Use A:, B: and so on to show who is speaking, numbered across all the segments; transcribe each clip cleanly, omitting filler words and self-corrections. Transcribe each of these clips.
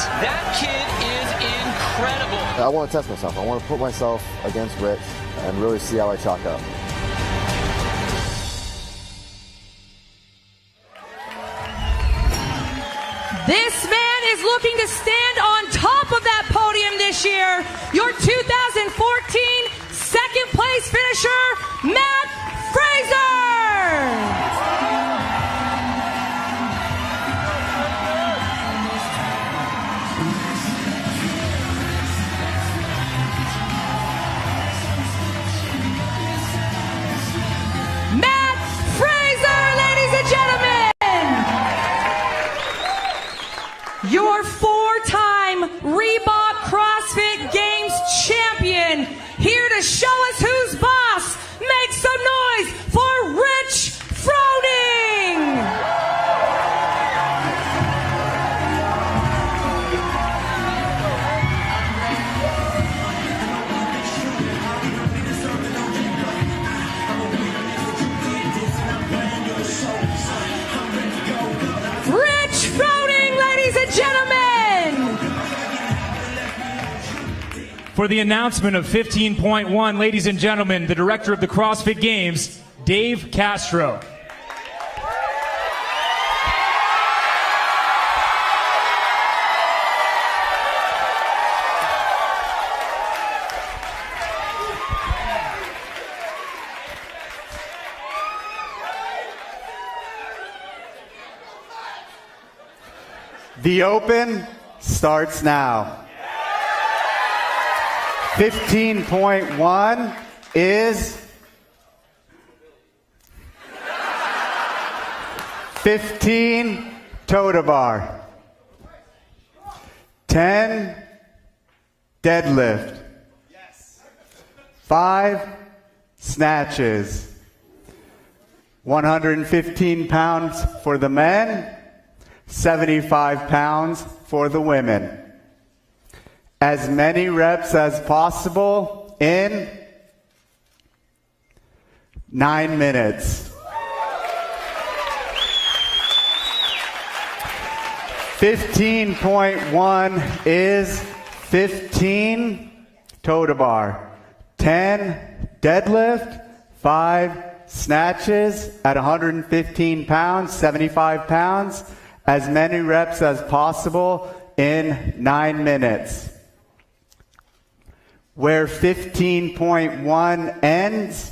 A: That kid is incredible.
B: I want to test myself. I want to put myself against Rich and really see how I chalk up.
C: This man is looking to stand on top of that podium this year. Your 2014 second place finisher, Matt Fraser. Matt Fraser, ladies and gentlemen. Your four-time Reebok CrossFit Games champion, here to show us who's boss. Make some noise for Rich Froning. Rich Froning, ladies and gentlemen.
D: For the announcement of 15.1, ladies and gentlemen, the director of the CrossFit Games, Dave Castro.
E: The Open starts now. 15.1 is 15 toe to bar, 10 deadlift, 5 snatches, 115 pounds for the men, 75 pounds for the women. As many reps as possible in 9 minutes. 15.1 is 15 toe to bar, 10 deadlift, 5 snatches at 115 pounds, 75 pounds, as many reps as possible in 9 minutes. Where 15.1 ends,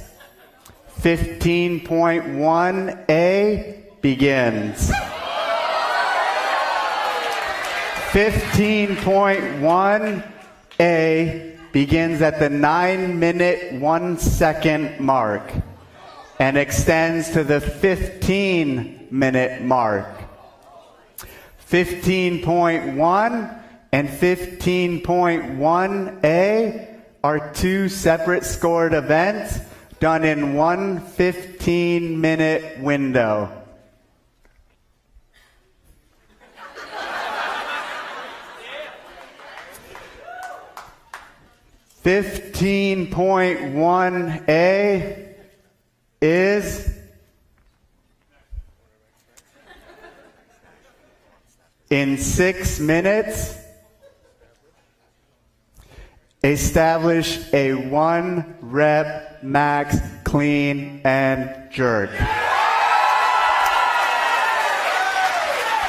E: 15.1A begins. 15.1A begins at the 9-minute 1 second mark and extends to the 15-minute mark. 15.1 and 15.1A are 2 separate scored events done in one 15-minute window. $15.1A is in 6 minutes. Establish a 1 rep max clean and jerk.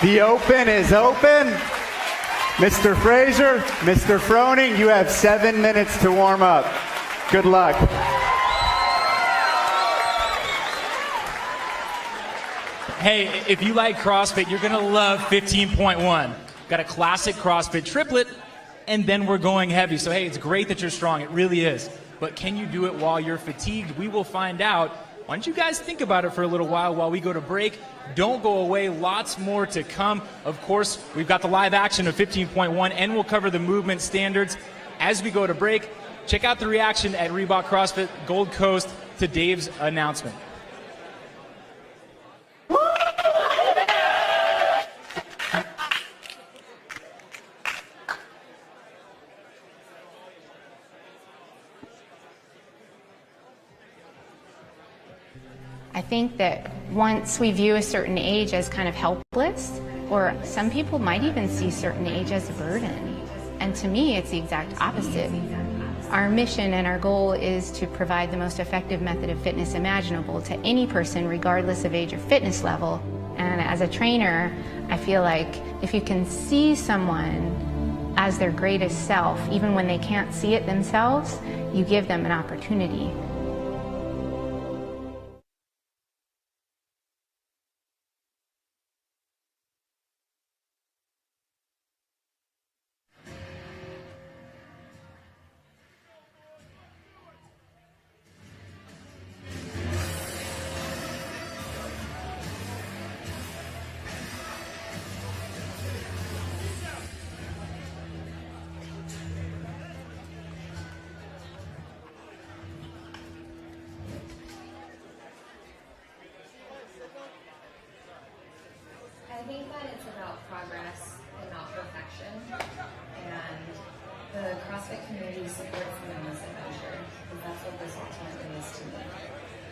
E: The Open is open. Mr. Fraser, Mr. Froning, you have 7 minutes to warm up. Good luck.
D: Hey, if you like CrossFit, you're going to love 15.1. Got a classic CrossFit triplet, and then we're going heavy. So, hey, it's great that you're strong. It really is. But can you do it while you're fatigued? We will find out. Why don't you guys think about it for a little while we go to break. Don't go away. Lots more to come. Of course, we've got the live action of 15.1, and we'll cover the movement standards as we go to break. Check out the reaction at Reebok CrossFit Gold Coast to Dave's announcement.
F: I think that once we view a certain age as kind of helpless, Or some people might even see certain age as a burden. And to me, it's the exact opposite. Our mission and our goal is to provide the most effective method of fitness imaginable to any person, regardless of age or fitness level. And as a trainer, I feel like if you can see someone as their greatest self, even when they can't see it themselves, you give them an opportunity.
G: I think that it's about progress and not perfection, and the CrossFit community supports me on this adventure, because that's what this ultimately is to me.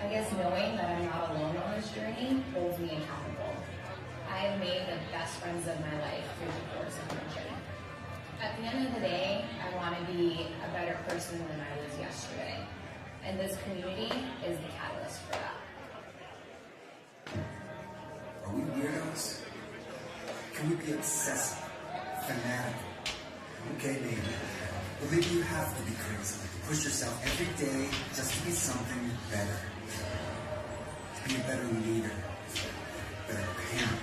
G: I guess knowing that I'm not alone on this journey holds me accountable. I have made the best friends of my life through the course of my journey. At the end of the day, I want to be a better person than I was yesterday, and this community is the catalyst for that.
H: Are we weirdos? Can we be obsessive, fanatical? Okay, maybe. But maybe you have to be crazy. Push yourself every day just to be something better. To be a better leader, better parent,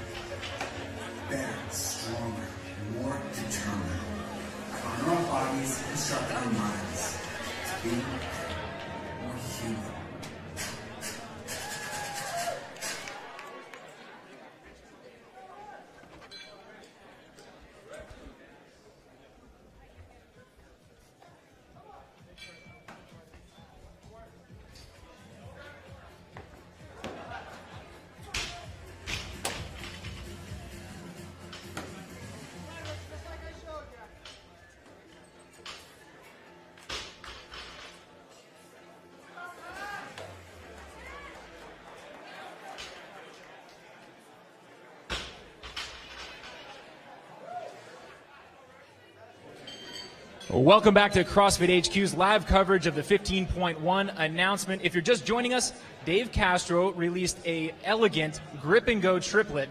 H: better, stronger, more determined. Honor our bodies and sharpen our minds. To be more human.
D: Welcome back to CrossFit HQ's live coverage of the 15.1 announcement. If you're just joining us, Dave Castro released a elegant grip and go triplet,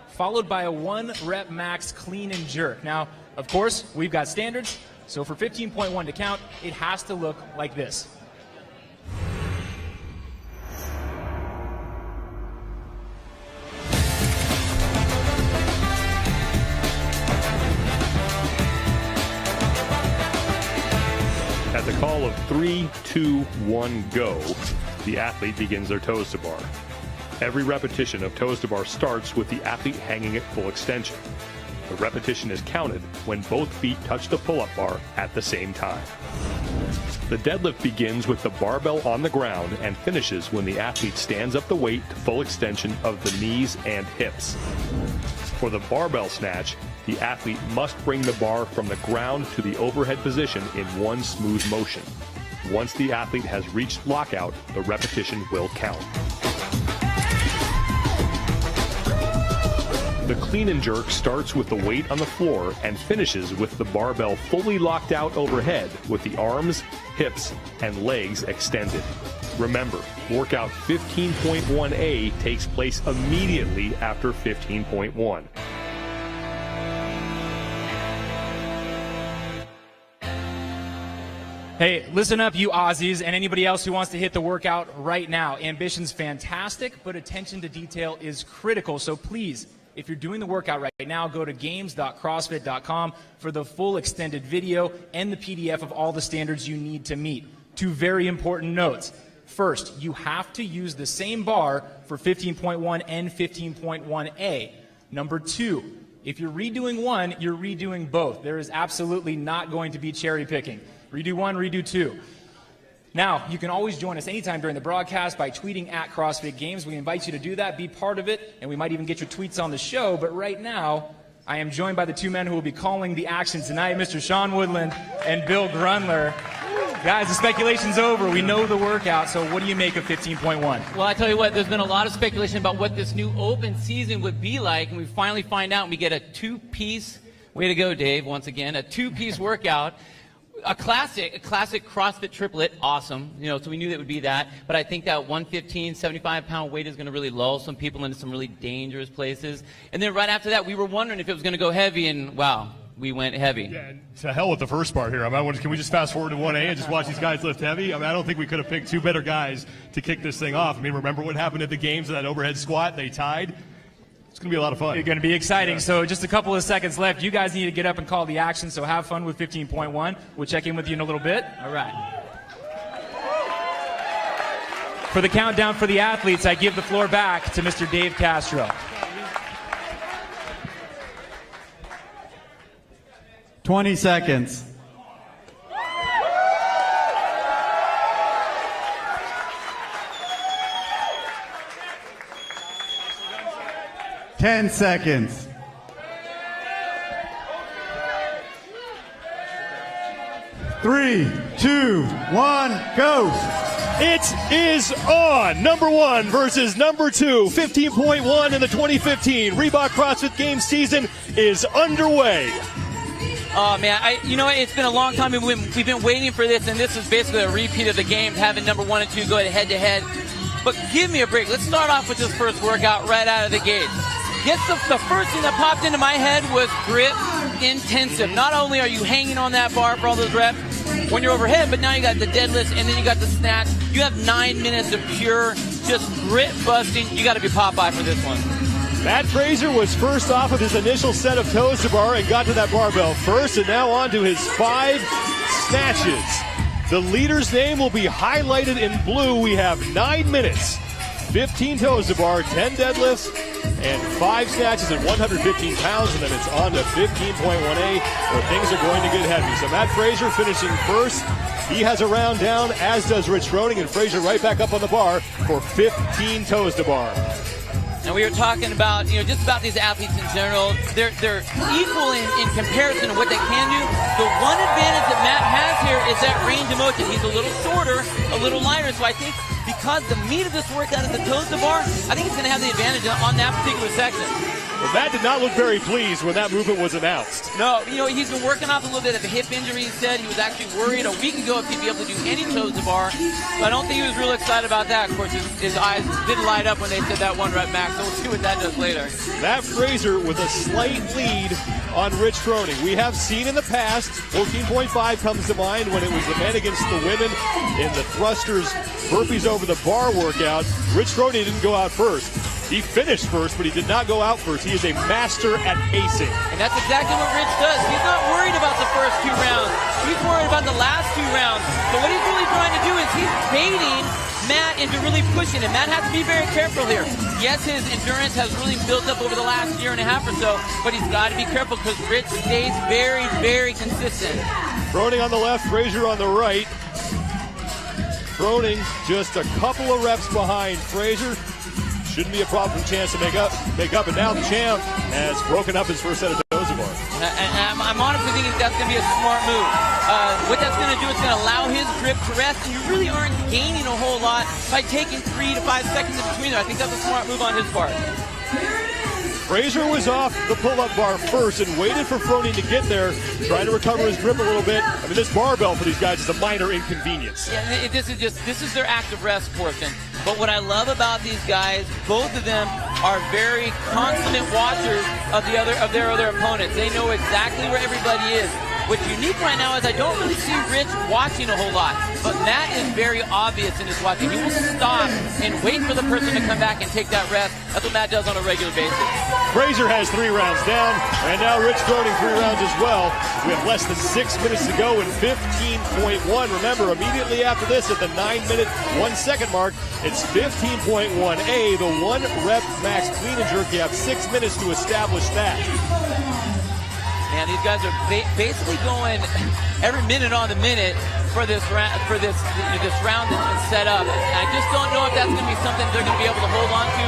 D: followed by a 1-rep max clean and jerk. Now, of course, we've got standards, so for 15.1 to count, it has to look like this.
I: At the call of 3, 2, 1, go, the athlete begins their toes to bar. Every repetition of toes to bar starts with the athlete hanging at full extension. The repetition is counted when both feet touch the pull-up bar at the same time. The deadlift begins with the barbell on the ground and finishes when the athlete stands up the weight to full extension of the knees and hips. For the barbell snatch, the athlete must bring the bar from the ground to the overhead position in one smooth motion. Once the athlete has reached lockout, the repetition will count. The clean and jerk starts with the weight on the floor and finishes with the barbell fully locked out overhead with the arms, hips, and legs extended. Remember, workout 15.1A takes place immediately after 15.1.
D: Hey, listen up, you Aussies, and anybody else who wants to hit the workout right now. Ambition's fantastic, but attention to detail is critical. So please, if you're doing the workout right now, go to games.crossfit.com for the full extended video and the PDF of all the standards you need to meet. Two very important notes. First, you have to use the same bar for 15.1 and 15.1A. Number two, if you're redoing one, you're redoing both. There is absolutely not going to be cherry picking. Redo one, redo two. Now, you can always join us anytime during the broadcast by tweeting at CrossFit Games. We invite you to do that, be part of it, and we might even get your tweets on the show. But right now, I am joined by the two men who will be calling the action tonight, Mr. Sean Woodland and Bill Grunler. Guys, the speculation's over. We know the workout, so what do you make of 15.1?
A: Well, I tell you what, there's been a lot of speculation about what this new open season would be like, and we finally find out and we get a two-piece, way to go, Dave, once again, a two-piece workout. A classic CrossFit triplet, awesome. So we knew that would be that. But I think that 115, 75-pound weight is going to really lull some people into some really dangerous places. And then right after that, we were wondering if it was going to go heavy, and wow, we went heavy.
I: Yeah, and to hell with the first part here. Can we just fast forward to 1A and just watch these guys lift heavy? I don't think we could have picked two better guys to kick this thing off. Remember what happened at the games of that overhead squat? They tied. It's going to be a lot of fun.
D: It's going to be exciting.
I: Yeah.
D: So just a couple of seconds left. You guys need to get up and call the action, so have fun with 15.1. We'll check in with you in a little bit.
A: All right.
D: For the countdown for the athletes, I give the floor back to Mr. Dave Castro.
E: 20 seconds. Ten seconds. 3, 2, 1, go.
I: It is on. Number 1 versus number 2. 15.1 in the 2015 Reebok CrossFit Games season is underway.
A: Oh, man, it's been a long time. We've been waiting for this, and this is basically a repeat of the game, having number 1 and 2 go head-to-head. But give me a break. Let's start off with this first workout right out of the gate. The first thing that popped into my head was grip intensive. Not only are you hanging on that bar for all those reps when you're overhead, but now you got the deadlifts and then you got the snatch. You have 9 minutes of pure just grip busting. You got to be Popeye for this one.
I: Matt Fraser was first off of his initial set of toes to bar and got to that barbell first, and now on to his 5 snatches. The leader's name will be highlighted in blue. We have 9 minutes, 15 toes to bar, 10 deadlifts, and 5 snatches at 115 pounds, and then it's on to 15.1A, where things are going to get heavy. So Matt Fraser finishing first. He has a round down, as does Rich Froning, and Fraser right back up on the bar for 15 toes to bar.
A: And we were talking about, just about these athletes in general. They're equal in comparison to what they can do. The one advantage that Matt has here is that range of motion. He's a little shorter, a little lighter, so I think because the meat of this workout is the toes to bar, I think he's going to have the advantage on that particular section.
I: Well, Matt did not look very pleased when that movement was announced.
A: No, he's been working off a little bit of a hip injury. He said he was actually worried a week ago if he'd be able to do any toes to bar. So I don't think he was real excited about that. Of course, his eyes didn't light up when they said that 1 rep max, so we'll see what that does later.
I: Matt Fraser with a slight lead on Rich Froning. We have seen in the past, 14.5 comes to mind when it was the men against the women in the thrusters burpees over the bar workout. Rich Froning didn't go out first. He finished first, but he did not go out first. He is a master at pacing.
A: And that's exactly what Rich does. He's not worried about the first 2 rounds. He's worried about the last 2 rounds. So what he's really trying to do is he's baiting Matt into really pushing him. Matt has to be very careful here. Yes, his endurance has really built up over the last 1.5 years or so, but he's got to be careful because Rich stays very, very consistent.
I: Froning on the left, Fraser on the right. Froning just a couple of reps behind Fraser. Shouldn't be a problem for Chance to make up. And now the champ has broken up his first set of toes to bar.
A: And I'm honestly thinking that's going to be a smart move. What that's going to do is going to allow his grip to rest, and you really aren't gaining a whole lot by taking 3 to 5 seconds in between there. I think that's a smart move on his part.
I: Fraser was off the pull-up bar first and waited for Froning to get there, trying to recover his grip a little bit. This barbell for these guys is a minor inconvenience.
A: Yeah, this is their active rest portion. But what I love about these guys, both of them are very consummate watchers of their other opponents. They know exactly where everybody is. What's unique right now is I don't really see Rich watching a whole lot, but Matt is very obvious in his watching. He will stop and wait for the person to come back and take that rest. That's what Matt does on a regular basis.
I: Fraser has 3 rounds down, and now Rich Froning 3 rounds as well. We have less than 6 minutes to go in 15.1. Remember, immediately after this, at the 9-minute, 1-second mark, it's 15.1A, the 1 rep max clean and jerk. You have 6 minutes to establish that.
A: And these guys are basically going every minute on the minute for this round that's been set up. I just don't know if that's going to be something they're going to be able to hold on to.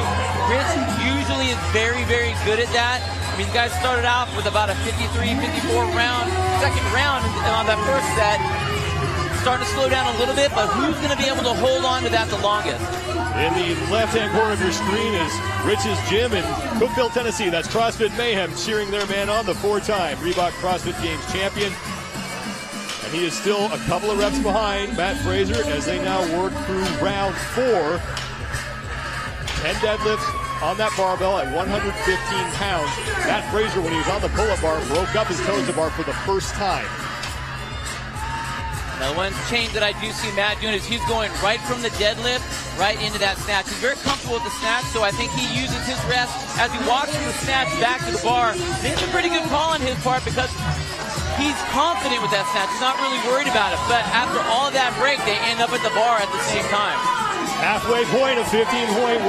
A: Rich usually is very, very good at that. These guys started off with about a 53, 54 round, second round on that first set. starting to slow down a little bit, but who's going to be able to hold on to that the longest?
J: In the left-hand corner of your screen is Rich's Gym in Cookeville, Tennessee. That's CrossFit Mayhem cheering their man on, the 4-time Reebok CrossFit Games champion. And he is still a couple of reps behind Matt Fraser as they now work through round 4. 10 deadlifts on that barbell at 115 pounds. Matt Fraser, when he was on the pull-up bar, broke up his toes to bar for the first time.
A: Now, one change that I do see Matt doing is he's going right from the deadlift right into that snatch. He's very comfortable with the snatch, so I think he uses his rest as he walks from the snatch back to the bar. It's a pretty good call on his part because he's confident with that snatch. He's not really worried about it, but after all of that break, they end up at the bar at the same time.
J: Halfway point of 15.1.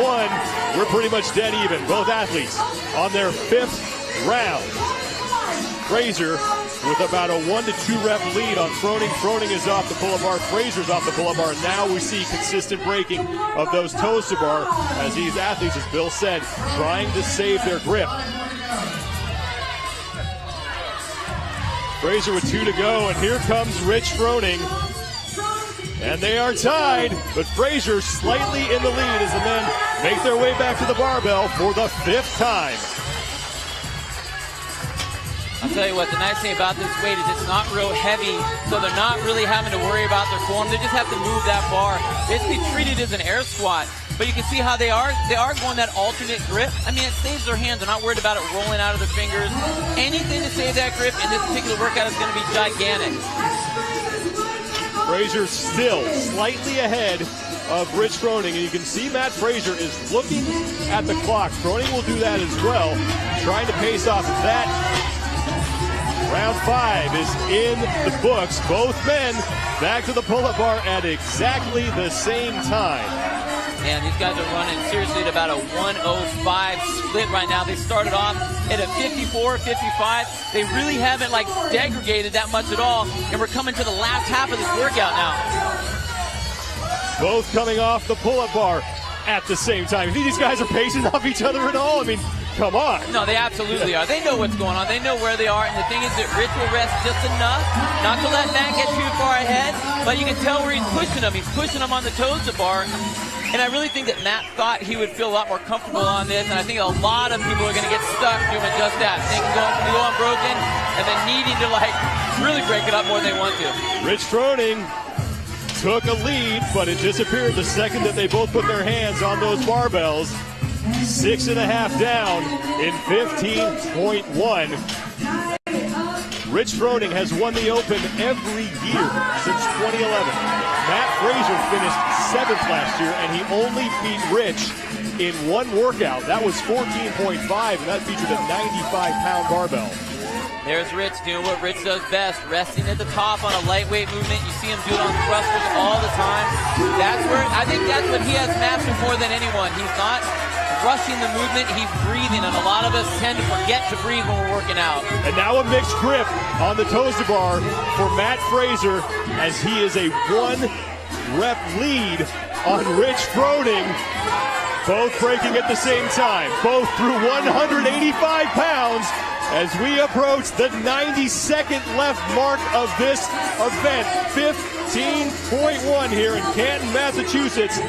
J: We're pretty much dead even. Both athletes on their 5th round. Fraser with about a 1 to 2 rep lead on Froning. Froning is off the pull-up bar. Fraser's off the pull-up bar. Now we see consistent breaking of those toes to bar as these athletes, as Bill said, trying to save their grip. Fraser with 2 to go, and here comes Rich Froning. And they are tied, but Fraser slightly in the lead as the men make their way back to the barbell for the 5th time.
A: I'll tell you what, the nice thing about this weight is it's not real heavy, so they're not really having to worry about their form. They just have to move that bar. Basically treat it as an air squat. But you can see how they are going that alternate grip. I mean, it saves their hands. They're not worried about it rolling out of their fingers. Anything to save that grip in this particular workout is going to be gigantic.
J: Fraser still slightly ahead of Rich Froning, and you can see Matt Fraser is looking at the clock. Froning will do that as well, trying to pace off that. Round 5 is in the books. Both men back to the pull-up bar at exactly the same time.
A: Man, these guys are running seriously at about a 105 split right now. They started off at a 54, 55. They really haven't degraded that much at all, and we're coming to the last half of this workout now.
J: Both coming off the pull-up bar at the same time. You think these guys are pacing off each other at all? I mean, come on.
A: No, they absolutely are. They know what's going on. They know where they are. And the thing is that Rich will rest just enough not to let Matt get too far ahead. But you can tell where he's pushing him. He's pushing him on the toes to bar. And I really think that Matt thought he would feel a lot more comfortable on this. And I think a lot of people are going to get stuck doing just that. Things going unbroken and then needing to really break it up more than they want to.
J: Rich Froning took a lead, but it disappeared the second that they both put their hands on those barbells. 6.5 down in 15.1. Rich Froning has won the Open every year since 2011. Matt Fraser finished 7th last year, and he only beat Rich in one workout. That was 14.5, and that featured a 95-pound barbell.
A: There's Rich doing what Rich does best, resting at the top on a lightweight movement. You see him do it on thrusters all the time. I think that's what he has mastered more than anyone. He's not rushing the movement, he's breathing, and a lot of us tend to forget to breathe when we're working out.
J: And now a mixed grip on the toes to bar for Matt Fraser as he is a 1-rep lead on Rich Froning. Both breaking at the same time, both through 185 pounds as we approach the 92nd left mark of this event. 15.1 here in Canton, Massachusetts.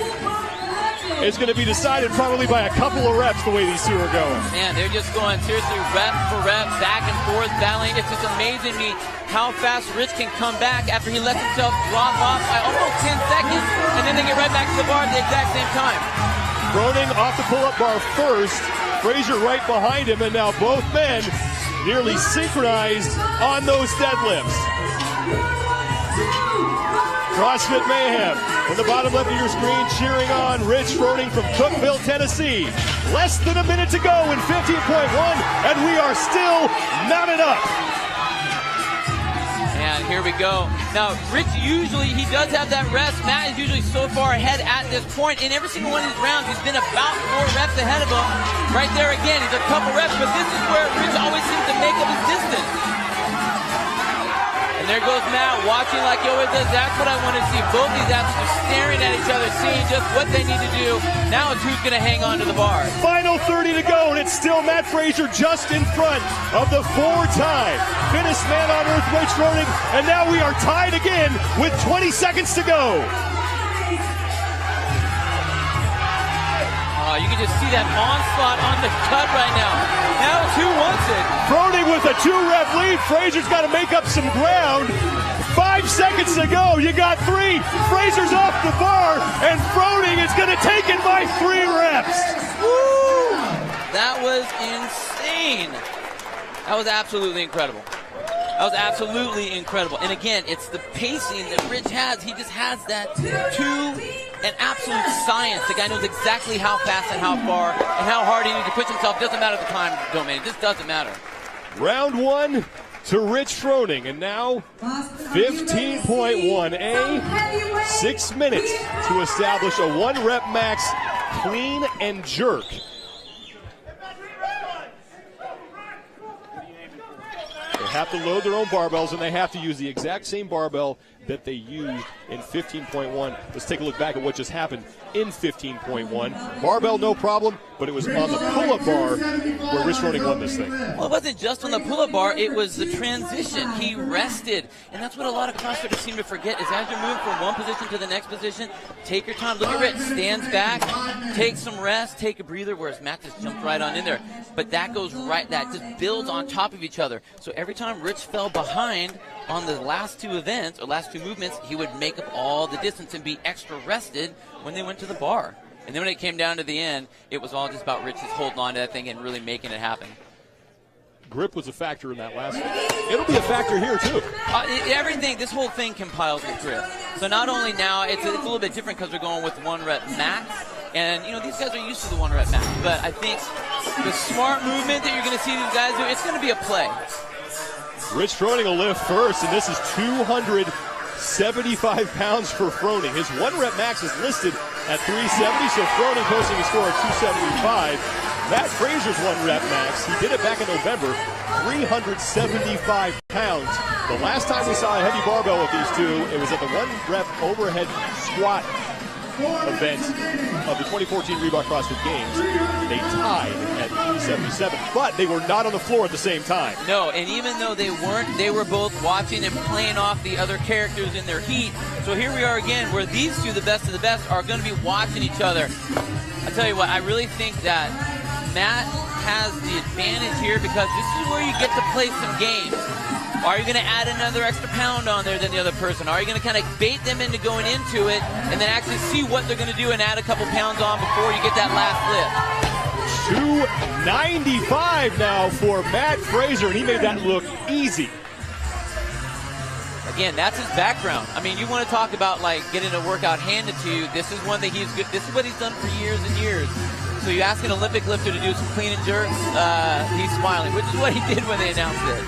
J: It's going to be decided probably by a couple of reps the way these two are going.
A: Man, they're just going seriously rep for rep, back and forth, battling. It's just amazing to me how fast Rich can come back after he lets himself drop off by almost 10 seconds, and then they get right back to the bar at the exact same time.
J: Froning off the pull-up bar first, Fraser right behind him, and now both men nearly synchronized on those deadlifts. CrossFit Mayhem from the bottom left of your screen, cheering on Rich Froning from Cookeville, Tennessee. Less than a minute to go in 15.1, and we are still not enough.
A: And here we go. Now, Rich he does have that rest. Matt is usually so far ahead at this point. In every single one of these rounds, he's been about 4 reps ahead of him. Right there again, he's a couple reps, but this is where Rich always seems to make up his distance. And And there goes Matt watching like he always does. That's what I want to see. Both these athletes are staring at each other, seeing just what they need to do. Now it's who's going to hang on to the bar.
J: Final 30 to go, and it's still Matt Fraser just in front of the 4-time fittest man on earth, Rich Froning. And now we are tied again with 20 seconds to go.
A: You can just see that onslaught on the cut right now. Now it's who wants it.
J: Froning with a 2-rep lead. Fraser's got to make up some ground. 5 seconds to go. You got 3. Fraser's off the bar, and Froning is going to take it by 3 reps.
A: Woo! That was insane. That was absolutely incredible. That was absolutely incredible. And again, it's the pacing that Rich has. He just has that an absolute science. The guy knows exactly how fast and how far and how hard he needs to push himself. Doesn't matter the time domain. It just doesn't matter.
J: Round 1 to Rich Froning, and now 15.1A, 6 minutes to establish a 1-rep max clean and jerk. They have to load their own barbells, and they have to use the exact same barbell that they used in 15.1. Let's take a look back at what just happened in 15.1. Barbell, no problem, but it was on the pull-up bar where Rich Froning won this thing.
A: Well, it wasn't just on the pull-up bar. It was the transition. He rested. And that's what a lot of CrossFitters seem to forget is as you're moving from one position to the next position, take your time. Look at Rich. Stands back, take some rest, take a breather, whereas Matt just jumped right on in there. But that goes right, that just builds on top of each other. So every time Rich fell behind on the last 2 events, or last 2 movements, he would make up all the distance and be extra rested when they went to the bar. And then when it came down to the end, it was all just about Rich just holding on to that thing and really making it happen.
J: Grip was a factor in that last one. It'll be a factor here, too.
A: Everything, this whole thing compiles with grip. So not only now, it's a little bit different because we're going with 1-rep max. And, you know, these guys are used to the 1-rep max. But I think the smart movement that you're going to see these guys do, it's going to be a play.
J: Rich Froning will lift first, and this is 275 pounds for Froning. His 1-rep max is listed at 370, so Froning posting a score of 275. Matt Fraser's 1-rep max, he did it back in November, 375 pounds. The last time we saw a heavy barbell with these two, it was at the 1-rep overhead squat event of the 2014 Reebok CrossFit Games. They tied at 377, but they were not on the floor at the same time.
A: No, and even though they weren't, they were both watching and playing off the other characters in their heat. So here we are again, where these two, the best of the best, are going to be watching each other. I tell you what, I really think that Matt has the advantage here because this is where you get to play some games. Are you going to add another extra pound on there than the other person? Are you going to kind of bait them into going into it and then actually see what they're going to do and add a couple pounds on before you get that last lift?
J: 295 now for Matt Fraser, and he made that look easy.
A: Again, that's his background. I mean, you want to talk about like getting a workout handed to you. This is one that he's good. This is what he's done for years and years. So you ask an Olympic lifter to do some clean and jerks, he's smiling, which is what he did when they announced it.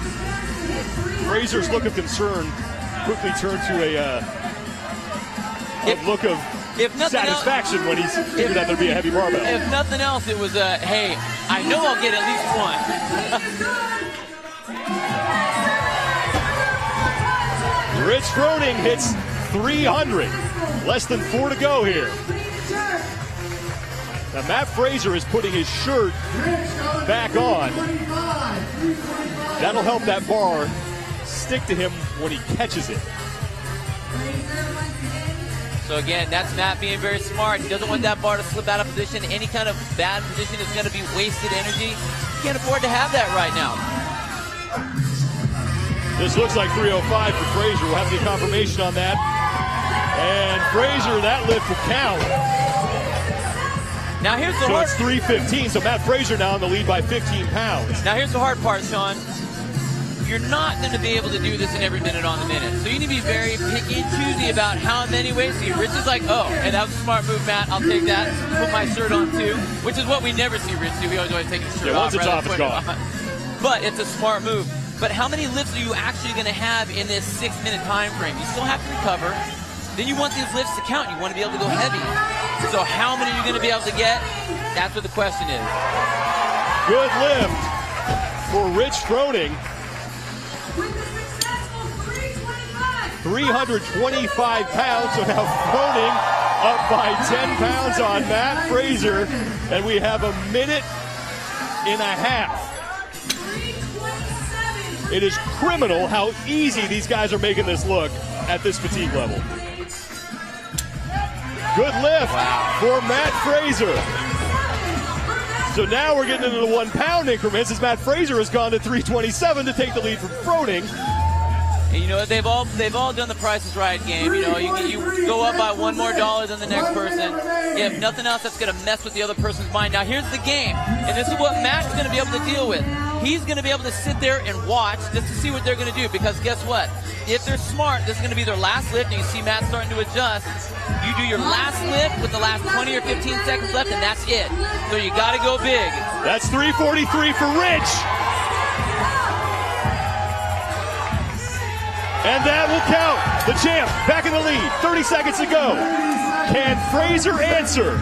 J: Fraser's look of concern quickly turned to a look of satisfaction when he figured out there'd be a heavy barbell.
A: If nothing else, it was hey, I know I'll get at least one.
J: Rich Froning hits 300. Less than 4 to go here. Now Matt Fraser is putting his shirt back on. That'll help that bar stick to him when he catches it.
A: So again, that's Matt being very smart. He doesn't want that bar to slip out of position. Any kind of bad position is going to be wasted energy. He can't afford to have that right now.
J: This looks like 305 for Fraser. We'll have the confirmation on that. And Fraser, that lift will count.
A: Now here's the
J: so
A: hard.
J: It's 315. So Matt Fraser now in the lead by 15 pounds.
A: Now here's the hard part, Sean. You're not going to be able to do this in every minute on the minute. So you need to be very picky and choosy about how many ways. See, Rich is like, oh, and that was a smart move, Matt. I'll take that. Put my shirt on too, which is what we never see Rich do. We always take his shirt off.
J: Once it's off, it's gone.
A: But it's a smart move. But how many lifts are you actually going to have in this 6-minute time frame? You still have to recover. Then you want these lifts to count. You want to be able to go heavy. So how many are you going to be able to get? That's what the question is.
J: Good lift for Rich Froning. 325 pounds. So now Froning up by 10 pounds on Matt Fraser. And we have a minute and a half. It is criminal how easy these guys are making this look at this fatigue level. Good lift for Matt Fraser. So now we're getting into the 1 pound increments as Matt Fraser has gone to 327 to take the lead from Froning.
A: And you know, they've all done the Price is Right game. You know, you go up by $1 more than the next person. If nothing else, that's going to mess with the other person's mind. Now here's the game, and this is what Matt's going to be able to deal with. He's going to be able to sit there and watch just to see what they're going to do, because guess what? If they're smart, this is going to be their last lift, and you see Matt starting to adjust. You do your last lift with the last 20 or 15 seconds left, and that's it. So you got to go big.
J: That's 343 for Rich. And that will count. The champ back in the lead. 30 seconds to go. Can Fraser answer?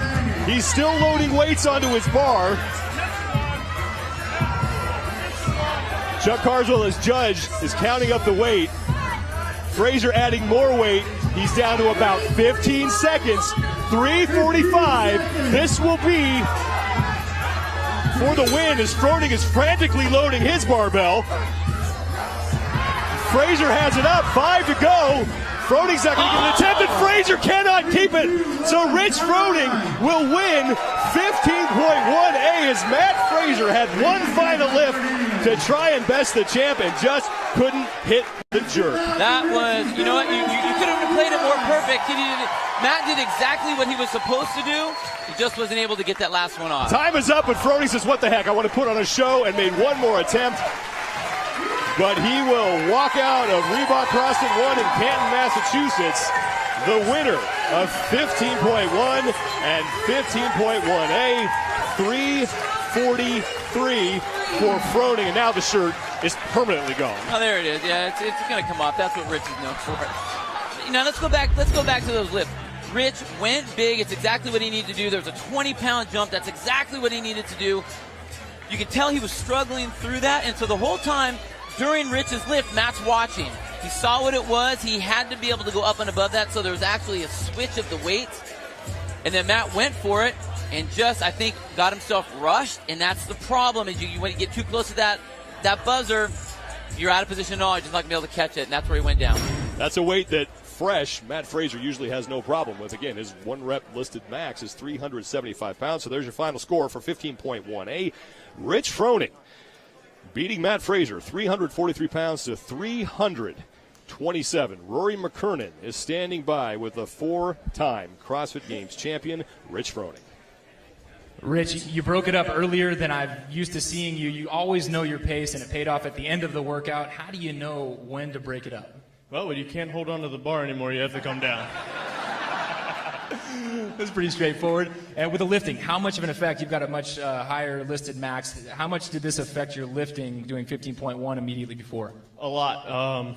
J: He's still loading weights onto his bar. Chuck Carswell, as judge, is counting up the weight. Fraser adding more weight. He's down to about 15 seconds. 345. This will be for the win as Froning is frantically loading his barbell. Fraser has it up, 5 to go. Froning's not going to get an attempt, and Fraser cannot keep it. So Rich Froning will win 15.1A as Matt Fraser had one final lift to try and best the champ and just couldn't hit the jerk.
A: That was, you know what, you could have played it more perfect. Matt did exactly what he was supposed to do. He just wasn't able to get that last one off.
J: Time is up, but Froning says, what the heck, I want to put on a show, and made one more attempt. But he will walk out of Reebok CrossFit 1 in Canton, Massachusetts, the winner of 15.1 and 15.1A, 343 for Froning, and now the shirt is permanently gone.
A: Oh, there it is. Yeah, it's going to come off. That's what Rich is known for. Now let's go back to those lifts. Rich went big. It's exactly what he needed to do. There's a 20-pound jump. That's exactly what he needed to do. You could tell he was struggling through that, and so the whole time during Rich's lift, Matt's watching. He saw what it was. He had to be able to go up and above that, so there was actually a switch of the weights. And then Matt went for it and just, I think, got himself rushed, and that's the problem is when you get too close to that buzzer, you're out of position at all. You're just not going to be able to catch it, and that's where he went down.
J: That's a weight that fresh Matt Fraser usually has no problem with. Again, his 1 rep listed max is 375 pounds, so there's your final score for 15.1A. Rich Froning beating Matt Fraser, 343 pounds to 327. Rory McKernan is standing by with the 4-time CrossFit Games champion, Rich Froning.
D: Rich, you broke it up earlier than I'm used to seeing you. You always know your pace, and it paid off at the end of the workout. How do you know when to break it up?
K: Well, when you can't hold on to the bar anymore, you have to come down.
D: That's pretty straightforward. And with the lifting, how much of an effect? You've got a much higher listed max. How much did this affect your lifting doing 15.1 immediately before?
K: A lot.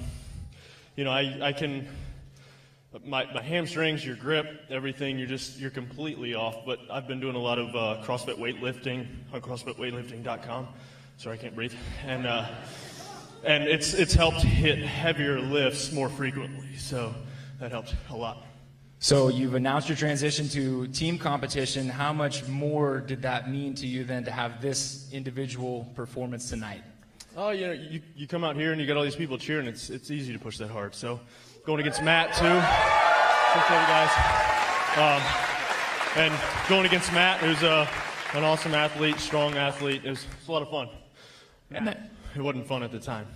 K: You know, I can, my hamstrings, your grip, everything, you're completely off. But I've been doing a lot of CrossFit weightlifting on CrossFitWeightlifting.com. Sorry, I can't breathe. And it's helped hit heavier lifts more frequently. So that helped a lot.
D: So you've announced your transition to team competition. How much more did that mean to you than to have this individual performance tonight?
K: Oh, you know, you come out here and you got all these people cheering. It's easy to push that hard. So going against Matt too. Appreciate you guys. And going against Matt, who's an awesome athlete, strong athlete. It was a lot of fun. And it wasn't fun at the time.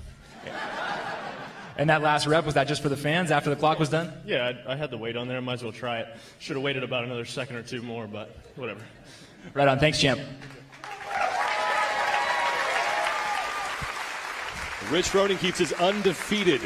D: And that last rep, was that just for the fans after the clock was done?
K: Yeah, I had the weight on there. I might as well try it. Should have waited about another second or two more, but whatever.
D: Right on. Thanks, champ.
J: Rich Froning keeps his undefeated